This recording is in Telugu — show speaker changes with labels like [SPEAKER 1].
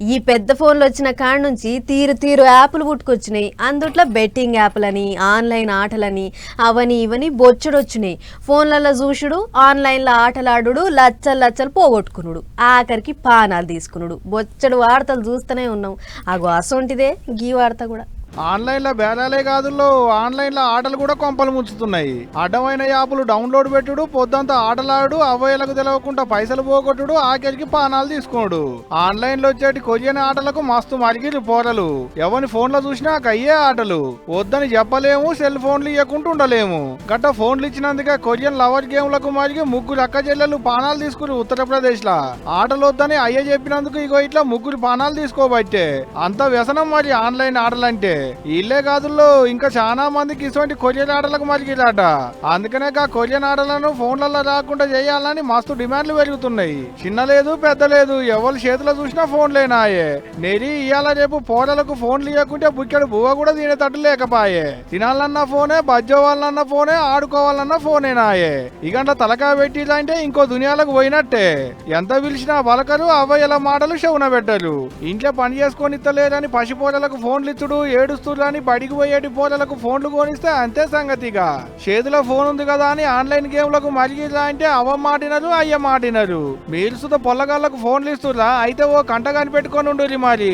[SPEAKER 1] ఈ పెద్ద ఫోన్లు వచ్చిన కాడ నుంచి తీరు తీరు యాప్లు పుట్టుకొచ్చినాయి. అందుట్లో బెట్టింగ్ యాప్లని, ఆన్లైన్ ఆటలని, అవని ఇవని బొచ్చడొచ్చినాయి. ఫోన్లలో చూసుడు, ఆన్లైన్లో ఆటలాడు, లచ్చలు లచ్చలు పోగొట్టుకునుడు, ఆఖరికి పానాలు తీసుకునుడు, బొచ్చడు వార్తలు చూస్తూనే ఉన్నాం. అగో అసొంటిదే గీ వార్త కూడా.
[SPEAKER 2] ఆన్లైన్లో బేరాలే కాదుల్లో ఆన్లైన్లో ఆటలు కూడా కొంపలు ముంచుతున్నాయి. అడ్డమైన యాప్లు డౌన్లోడ్ పెట్టుడు, పొద్దంతా ఆటలాడు, అవ్వయ్యలకు తెలవకుండా పైసలు పోగొట్టుడు, ఆఖరికి పానాలు తీసుకోడు. ఆన్లైన్లో వచ్చేటి కొరియన్ ఆటలకు మస్తు మరిగిరు పోరలు. ఎవరిని ఫోన్లో చూసినా అయ్యే ఆటలు. వద్దని చెప్పలేము, సెల్ ఫోన్లు ఇవ్వకుండా ఉండలేము. గట్ట ఫోన్లు ఇచ్చినందుకే కొరియన్ లవర్ గేమ్లకు మరిగి ముగ్గురు అక్క చెల్లెలు పానాలు తీసుకురు ఉత్తరప్రదేశ్ లా. ఆటలు వద్దని అయ్య చెప్పినందుకు ఇగో ఇట్లా ముగ్గురు పానాలు తీసుకోబట్టే. అంత వ్యసనం మరి ఆన్లైన్ ఆటలంటే. ఇల్లే కాదుల్లో ఇంకా చాలా మందికి ఇటువంటి కొరియన్ ఆటలకు మరిగిరాట. అందుకనే కొరియన్ ఆటలను ఫోన్లలో రాకుండా చేయాలని మస్తు డిమాండ్లు పెరుగుతున్నాయి. చిన్న లేదు పెద్ద లేదు, ఎవరు చేతిలో చూసినా ఫోన్లేనాయే. నెరి ఇయాల రేపు పోరలకు ఫోన్లు ఇవ్వకుంటే బుక్కెడు బువ్వ కూడా తినేటట్టు లేకపాయే. తినాలన్నా ఫోనే, బజ్జోవాలన్నా ఫోనే, ఆడుకోవాలన్నా ఫోనేనాయే. ఇగంట తలకాయ పెట్టిరంటే ఇంకో దునియాలకు పోయినట్టే. ఎంత పిలిచినా బలకరు, అవ్వయ్యల మాటలు చెవున పెట్టరు. ఇంట్లో పని చేసుకొని ఇస్తలేరని పసిపోరలకు ఫోన్లు ఇచ్చుడు, ఏడుస్తుర్రని బడికి పోయేటి పోరలకు ఫోన్లు కొనిస్తే అంతే సంగతిగా. చేతిలో ఫోన్ ఉంది కదా అని ఆన్లైన్ గేమ్లకు మరిగిరా అంటే అవ్వ మాటినరు, అయ్య మాటినరు. మీరు సుత పొల్లగాళ్లకు ఫోన్లు ఇస్తుర్రా, అయితే ఓ కంట కనిపెట్టుకొని ఉండుర్రి మరి.